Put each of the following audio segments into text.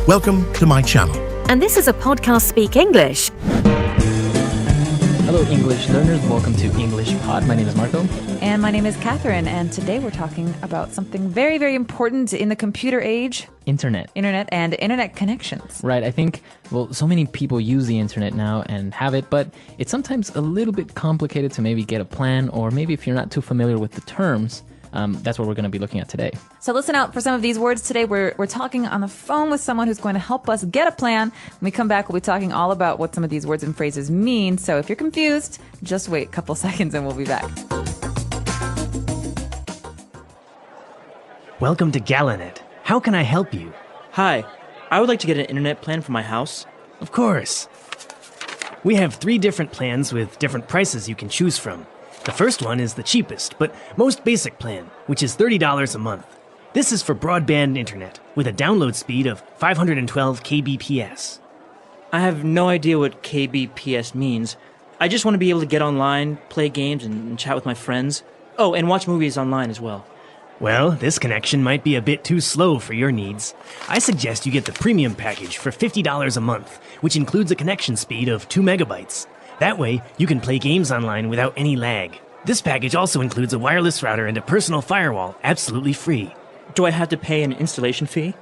Welcome to my channel. And this is a podcast Speak English. Hello, English learners. Welcome to English Pod. My name is Marco. And my name is Catherine. And today we're talking about something very, very important in the computer age. Internet. Internet and internet connections. Right. I think, so many people use the internet now and have it, but it's sometimes a little bit complicated to maybe get a plan, or maybe if you're not too familiar with the terms, that's what we're going to be looking at today. So listen out for some of these words today. We're talking on the phone with someone who's going to help us get a plan. When we come back, we'll be talking all about what some of these words and phrases mean. So if you're confused, just wait a couple seconds and we'll be back. Welcome to Galanet. How can I help you? Hi, I would like to get an internet plan for my house. Of course. We have 3 different plans with different prices you can choose from. The first one is the cheapest, but most basic plan, which is $30 a month. This is for broadband internet, with a download speed of 512 kbps. I have no idea what kbps means. I just want to be able to get online, play games, and chat with my friends. Oh, and watch movies online as well. Well, this connection might be a bit too slow for your needs. I suggest you get the premium package for $50 a month, which includes a connection speed of 2 megabytes. That way, you can play games online without any lag. This package also includes a wireless router and a personal firewall, absolutely free. Do I have to pay an installation fee?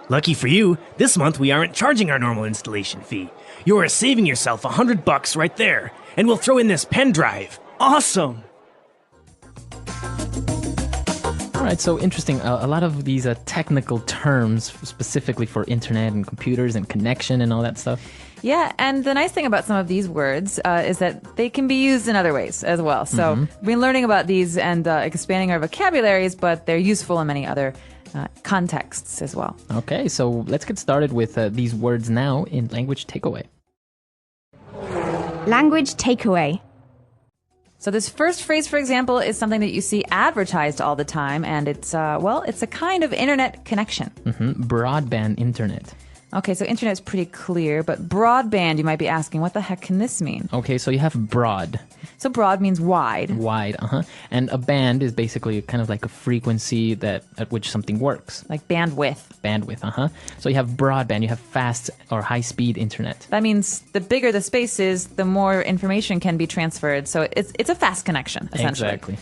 Lucky for you, this month we aren't charging our normal installation fee. You are saving yourself $100 right there, and we'll throw in this pen drive. Awesome! All right, so interesting. A lot of these technical terms specifically for internet and computers and connection and all that stuff. Yeah, and the nice thing about some of these words is that they can be used in other ways as well. So we've been learning about these and expanding our vocabularies, but they're useful in many other contexts as well. Okay, so let's get started with these words now in Language Takeaway. Language takeaway. So this first phrase, for example, is something that you see advertised all the time, and it's a kind of internet connection. Broadband internet. Okay, so internet's pretty clear, but broadband, you might be asking, what the heck can this mean? Okay, so you have broad. So broad means wide. Wide, And a band is basically kind of like a frequency at which something works. Like bandwidth. Bandwidth, So you have broadband, you have fast or high-speed internet. That means the bigger the space is, the more information can be transferred. So it's a fast connection, essentially. Exactly.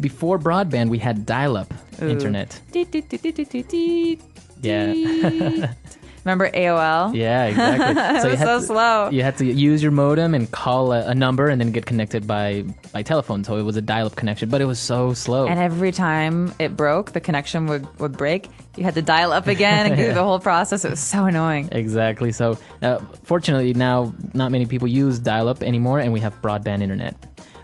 Before broadband, we had dial-up internet. Yeah. Remember AOL? Yeah, exactly. So so slow. You had to use your modem and call a number and then get connected by telephone. So it was a dial-up connection, but it was so slow. And every time it broke, the connection would break. You had to dial up again and go through the whole process. It was so annoying. Exactly. So fortunately now not many people use dial-up anymore, and we have broadband internet.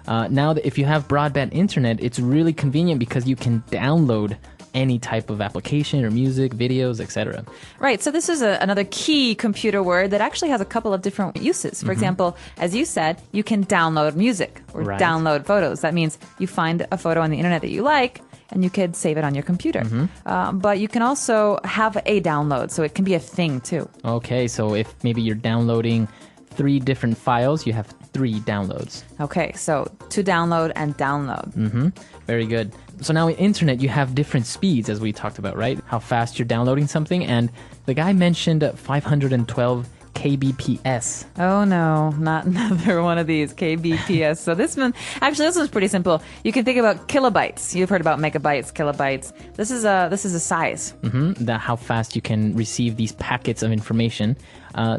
Now if you have broadband internet, it's really convenient because you can download any type of application or music, videos, etc. Right. So this is another key computer word that actually has a couple of different uses. For example, as you said, you can download music or download photos. That means you find a photo on the internet that you like, and you could save it on your computer. But you can also have a download, so it can be a thing too. Okay, so if maybe you're downloading 3 different files, you have 3 downloads. Okay, so to download and download. Very good. So now in internet, you have different speeds, as we talked about, right? How fast you're downloading something. And the guy mentioned 512 kbps. Oh no, not another one of these kbps. So this one's pretty simple. You can think about kilobytes. You've heard about megabytes, kilobytes. This is a size. How fast you can receive these packets of information.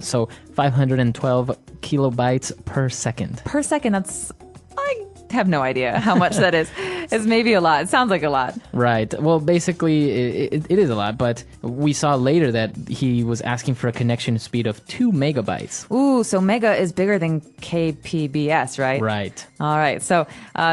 So 512 kilobytes per second. Per second, I have no idea how much that is. It's maybe a lot. It sounds like a lot. Right. Well, basically, it is a lot, but we saw later that he was asking for a connection speed of 2 megabytes. Ooh, so mega is bigger than kbps, right? Right. All right. So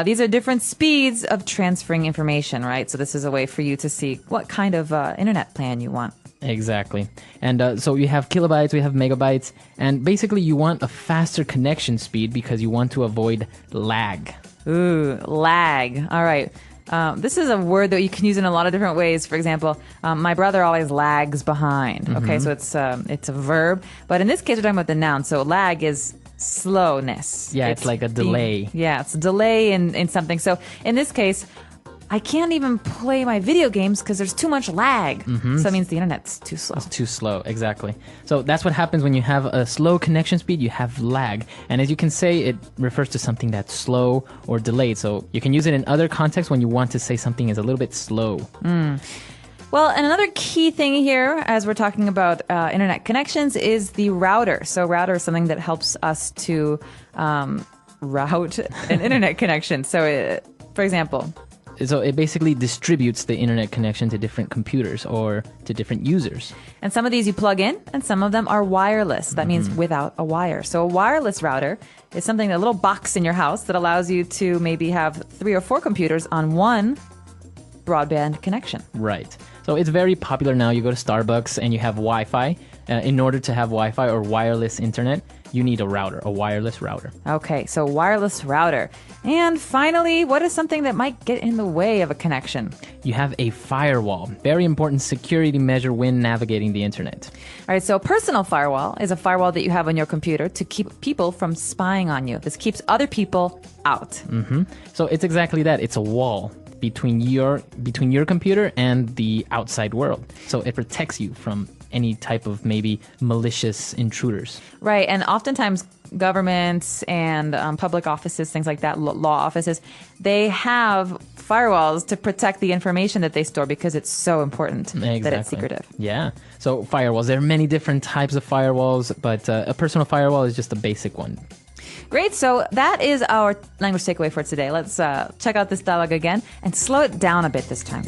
these are different speeds of transferring information, right? So this is a way for you to see what kind of internet plan you want. Exactly. And so you have kilobytes, we have megabytes, and basically you want a faster connection speed because you want to avoid lag. Ooh, lag. All right. This is a word that you can use in a lot of different ways. For example, my brother always lags behind. Okay, so it's a verb. But in this case, we're talking about the noun. So lag is slowness. Yeah, it's like a delay. It's a delay in something. So in this case, I can't even play my video games because there's too much lag. So that means the internet's too slow. It's too slow, exactly. So that's what happens when you have a slow connection speed, you have lag. And as you can say, it refers to something that's slow or delayed. So you can use it in other contexts when you want to say something is a little bit slow. Well, and another key thing here, as we're talking about internet connections, is the router. So router is something that helps us to route an internet connection. So, for example... So it basically distributes the internet connection to different computers or to different users. And some of these you plug in, and some of them are wireless. That means without a wire. So a wireless router is something, a little box in your house that allows you to maybe have 3 or 4 computers on one broadband connection. Right. So it's very popular now. You go to Starbucks and you have Wi-Fi. In order to have Wi-Fi or wireless internet, you need a router, a wireless router. Okay, so wireless router. And finally, what is something that might get in the way of a connection? You have a firewall. Very important security measure when navigating the internet. All right, so a personal firewall is a firewall that you have on your computer to keep people from spying on you. This keeps other people out. So it's exactly that. It's a wall between your computer and the outside world. So it protects you from any type of maybe malicious intruders. Right, and oftentimes governments and public offices, things like that, law offices, they have firewalls to protect the information that they store because it's so important that it's secretive. Yeah. So firewalls, there are many different types of firewalls, but a personal firewall is just a basic one. Great, so that is our language takeaway for today. Let's check out this dialogue again and slow it down a bit this time.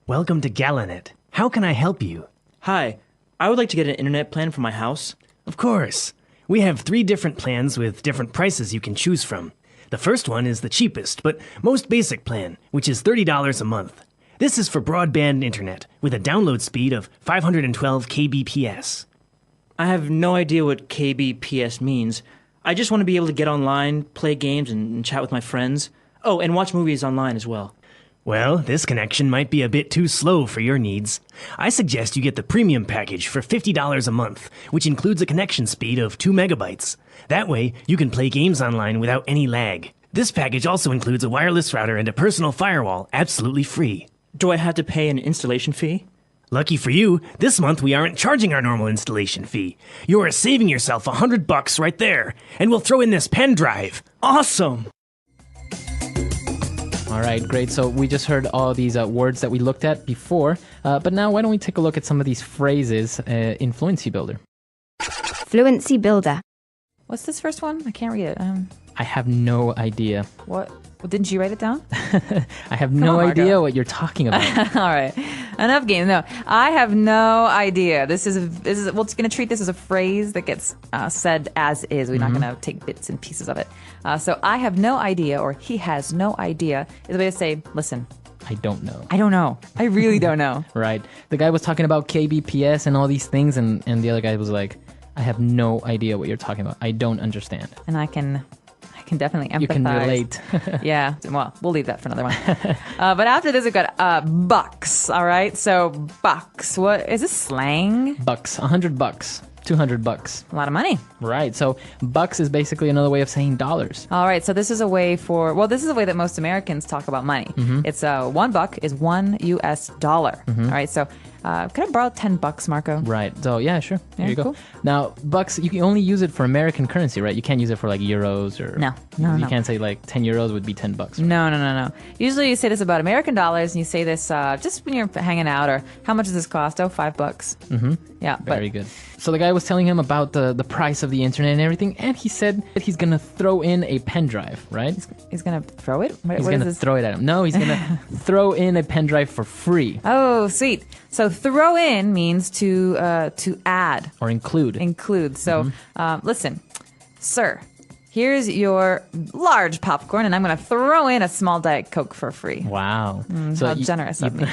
Welcome to Galanet. How can I help you? Hi, I would like to get an internet plan for my house. Of course. We have 3 different plans with different prices you can choose from. The first one is the cheapest, but most basic plan, which is $30 a month. This is for broadband internet with a download speed of 512 kbps. I have no idea what kbps means. I just want to be able to get online, play games, and chat with my friends. Oh, and watch movies online as well. Well, this connection might be a bit too slow for your needs. I suggest you get the premium package for $50 a month, which includes a connection speed of 2 megabytes. That way, you can play games online without any lag. This package also includes a wireless router and a personal firewall, absolutely free. Do I have to pay an installation fee? Lucky for you, this month we aren't charging our normal installation fee. You are saving yourself $100 right there, and we'll throw in this pen drive. Awesome! All right, great. So we just heard all these words that we looked at before, but now why don't we take a look at some of these phrases in Fluency Builder? Fluency Builder. What's this first one? I can't read it. I have no idea. What? Well, didn't you write it down? I have no on, idea what you're talking about. All right. Enough games. No, I have no idea. We're going to treat this as a phrase that gets said as is. We're not going to take bits and pieces of it. So I have no idea, or he has no idea, is a way to say, listen, I don't know. I don't know. I really don't know. Right. The guy was talking about KBPS and all these things, and the other guy was like, I have no idea what you're talking about. I don't understand. And I can definitely empathize. You can relate. Yeah. Well, we'll leave that for another one. But after this, we've got bucks. All right. So bucks. What is this slang? Bucks. $100. $200. A lot of money. Right. So bucks is basically another way of saying dollars. All right. So this is a way that most Americans talk about money. It's $1 is $1 US. All right. So can I borrow $10, Marco? Right. So yeah, sure. There you go. Cool. Now, bucks, you can only use it for American currency, right? You can't use it for like euros or... No. You can't say like 10 euros would be $10. Right? No. Usually you say this about American dollars, and you say this just when you're hanging out, or how much does this cost? Oh, $5. Yeah. Very good. So the guy was telling him about the price of the internet and everything, and he said that he's going to throw in a pen drive, right? He's going to throw it? He's going to throw it at him. No, he's going to throw in a pen drive for free. Oh, sweet. So throw in means to add. Or include. Include. So listen, sir, here's your large popcorn, and I'm going to throw in a small Diet Coke for free. Wow. How generous of me.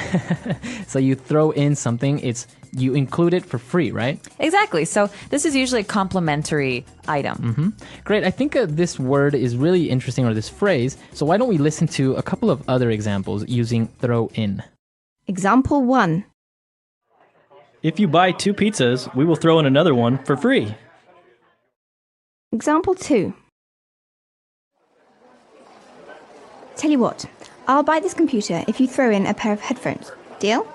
So you throw in something, you include it for free, right? Exactly. So this is usually a complimentary item. Great. I think this word is really interesting, or this phrase. So why don't we listen to a couple of other examples using throw in? Example 1. If you buy 2 pizzas, we will throw in another one for free. Example 2. Tell you what, I'll buy this computer if you throw in a pair of headphones. Deal?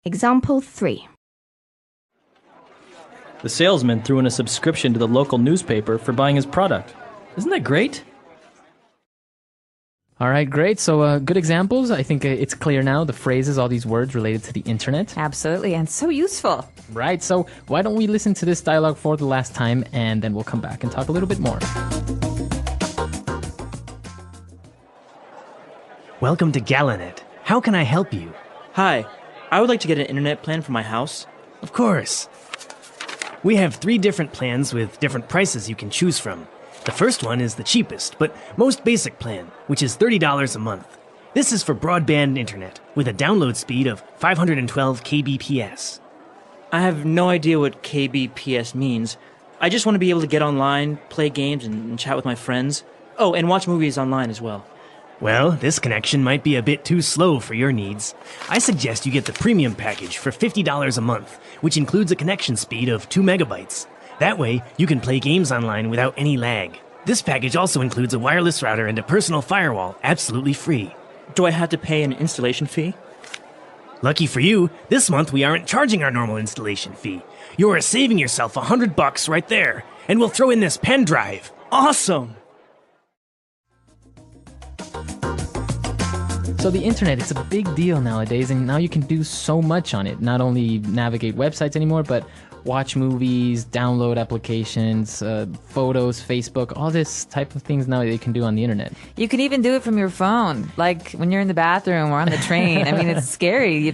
Example 3. The salesman threw in a subscription to the local newspaper for buying his product. Isn't that great? All right, great. So good examples. I think it's clear now, the phrases, all these words related to the internet. Absolutely, and so useful. Right, so why don't we listen to this dialogue for the last time, and then we'll come back and talk a little bit more. Welcome to Galanet. How can I help you? Hi, I would like to get an internet plan for my house. Of course. We have 3 different plans with different prices you can choose from. The first one is the cheapest, but most basic plan, which is $30 a month. This is for broadband internet, with a download speed of 512 kbps. I have no idea what kbps means. I just want to be able to get online, play games, and chat with my friends. Oh, and watch movies online as well. Well, this connection might be a bit too slow for your needs. I suggest you get the premium package for $50 a month, which includes a connection speed of 2 megabytes. That way, you can play games online without any lag. This package also includes a wireless router and a personal firewall, absolutely free. Do I have to pay an installation fee? Lucky for you, this month we aren't charging our normal installation fee. You are saving yourself $100 right there, and we'll throw in this pen drive. Awesome! So the internet, it's a big deal nowadays, and now you can do so much on it. Not only navigate websites anymore, but watch movies, download applications, photos, Facebook, all this type of things now that you can do on the internet. You can even do it from your phone, like when you're in the bathroom or on the train. I mean, it's scary.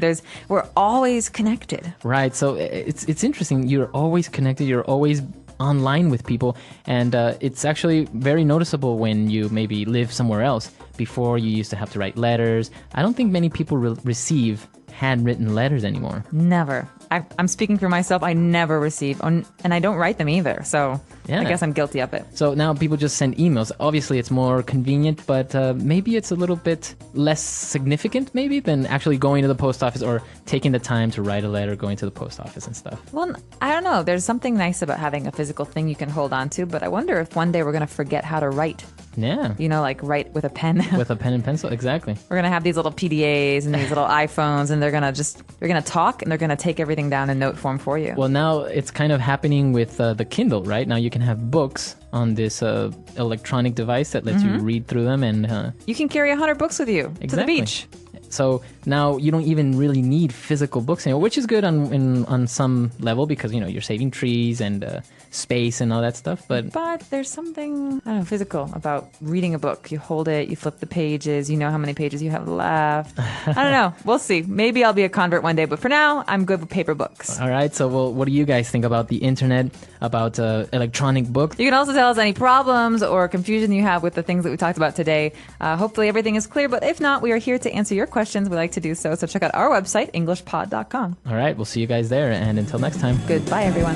We're always connected. Right, so it's interesting. You're always connected, you're always online with people, and it's actually very noticeable when you maybe live somewhere else. Before, you used to have to write letters. I don't think many people receive handwritten letters anymore. Never. I'm speaking for myself. I never receive, and I don't write them either. So Yeah. I guess I'm guilty of it. So now people just send emails. Obviously, it's more convenient, but maybe it's a little bit less significant, maybe, than actually going to the post office or taking the time to write a letter, going to the post office and stuff. Well, I don't know. There's something nice about having a physical thing you can hold on to, but I wonder if one day we're going to forget how to write. Yeah. You know, like write with a pen. With a pen and pencil, exactly. We're going to have these little PDAs and these little iPhones, and they're going to talk, and they're going to take everything down in note form for you. Well, now it's kind of happening with the Kindle, right? Now you can have books on this electronic device that lets you read through them, and You can carry 100 books with you to the beach. So now you don't even really need physical books anymore, which is good on some level because, you know, you're saving trees and space and all that stuff. But there's something, I don't know, physical about reading a book. You hold it, you flip the pages, you know how many pages you have left. I don't know. We'll see. Maybe I'll be a convert one day, but for now, I'm good with paper books. all right, so well, what do you guys think about the internet, about electronic books? You can also tell us any problems or confusion you have with the things that we talked about today. Hopefully everything is clear, but if not, we are here to answer your questions. We like to do so. So check out our website, englishpod.com. All right, we'll see you guys there, and until next time. Goodbye, everyone.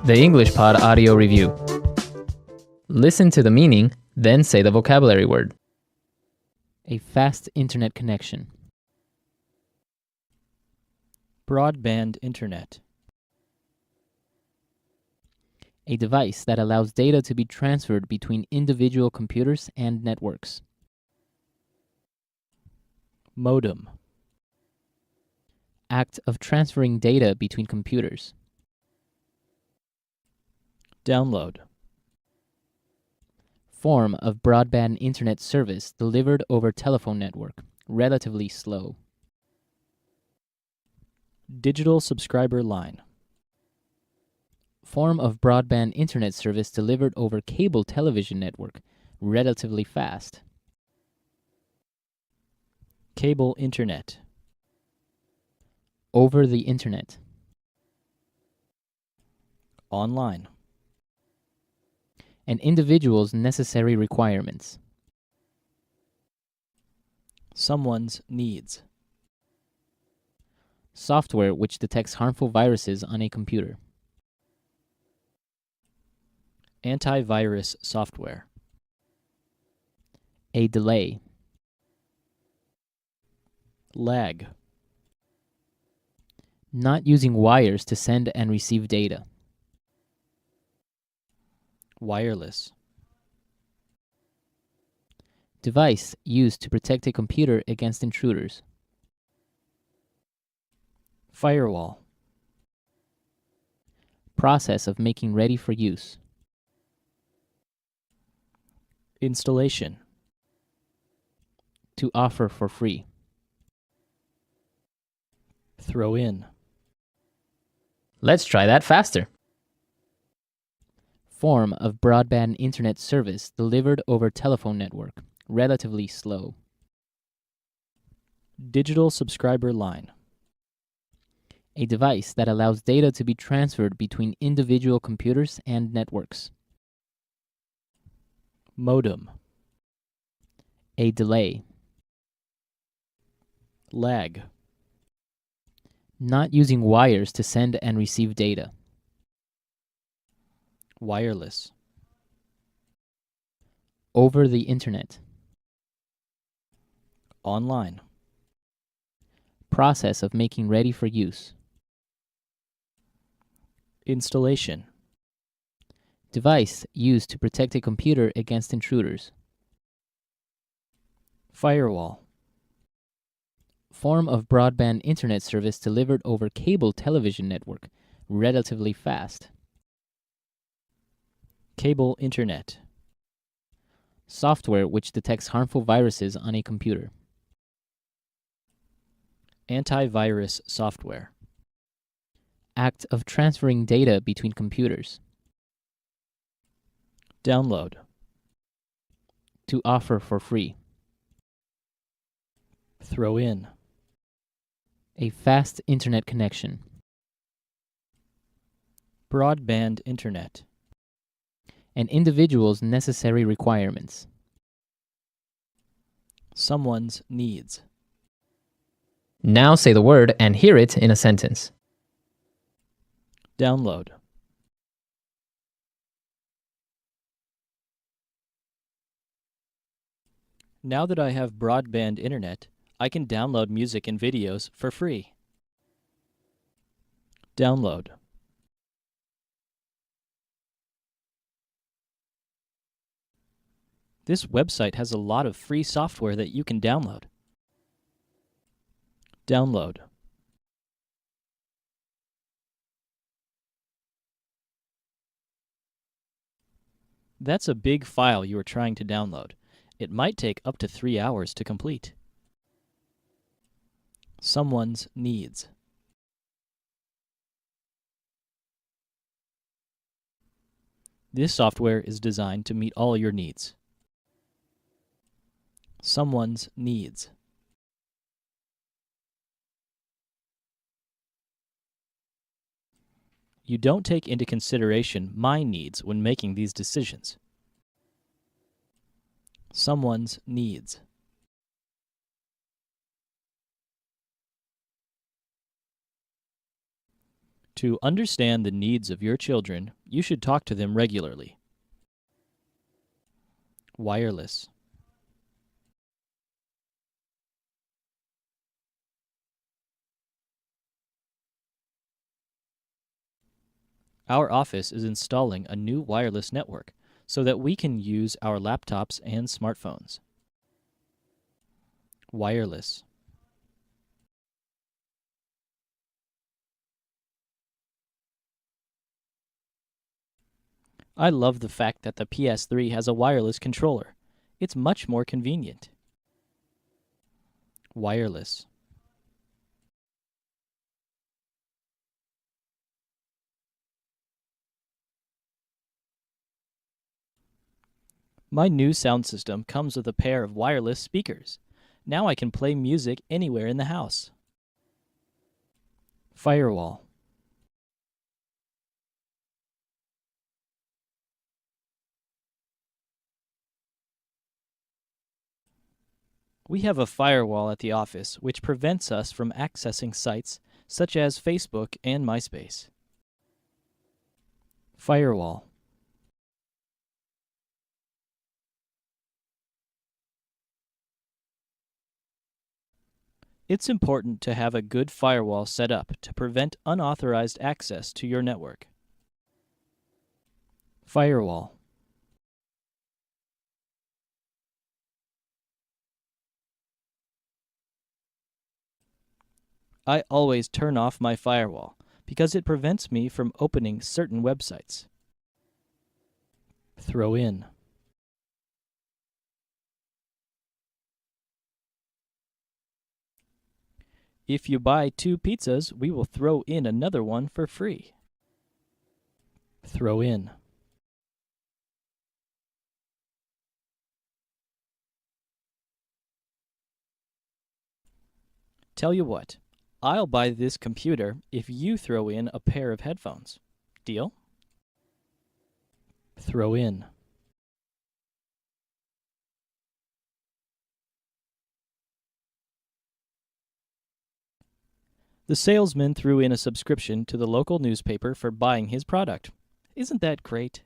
The English Pod Audio Review. Listen to the meaning, then say the vocabulary word. A fast internet connection. Broadband internet. A device that allows data to be transferred between individual computers and networks. Modem. Act of transferring data between computers. Download. Form of broadband internet service delivered over telephone network. Relatively slow. Digital subscriber line. Form of broadband internet service delivered over cable television network. Relatively fast. Cable internet. Over the internet. Online. An individual's necessary requirements. Someone's needs. Software which detects harmful viruses on a computer. Antivirus software. A delay. Lag. Not using wires to send and receive data. Wireless. Device used to protect a computer against intruders. Firewall. Process of making ready for use. Installation. To offer for free. Throw in. Let's try that faster. Form of broadband internet service delivered over telephone network. Relatively slow. Digital subscriber line. A device that allows data to be transferred between individual computers and networks. Modem. A delay. Lag. Not using wires to send and receive data. Wireless. Over the internet. Online. Process of making ready for use. Installation. Device used to protect a computer against intruders. Firewall. Form of broadband internet service delivered over cable television network. Relatively fast. Cable internet. Software which detects harmful viruses on a computer. Antivirus software. Act of transferring data between computers. Download. To offer for free. Throw in. A fast internet connection. Broadband internet. An individual's necessary requirements. Someone's needs. Now say the word and hear it in a sentence. Download. Now that I have broadband internet, I can download music and videos for free. Download. This website has a lot of free software that you can download. Download. That's a big file you are trying to download. It might take up to 3 hours to complete. Someone's needs. This software is designed to meet all your needs. Someone's needs. You don't take into consideration my needs when making these decisions. Someone's needs. To understand the needs of your children, you should talk to them regularly. Wireless. Our office is installing a new wireless network so that we can use our laptops and smartphones. Wireless. I love the fact that the PS3 has a wireless controller. It's much more convenient. Wireless. My new sound system comes with a pair of wireless speakers. Now I can play music anywhere in the house. Firewall. We have a firewall at the office which prevents us from accessing sites such as Facebook and MySpace. Firewall. It's important to have a good firewall set up to prevent unauthorized access to your network. Firewall. I always turn off my firewall because it prevents me from opening certain websites. Throw in. If you buy 2 pizzas, we will throw in another one for free. Throw in. Tell you what, I'll buy this computer if you throw in a pair of headphones. Deal? Throw in. The salesman threw in a subscription to the local newspaper for buying his product. Isn't that great?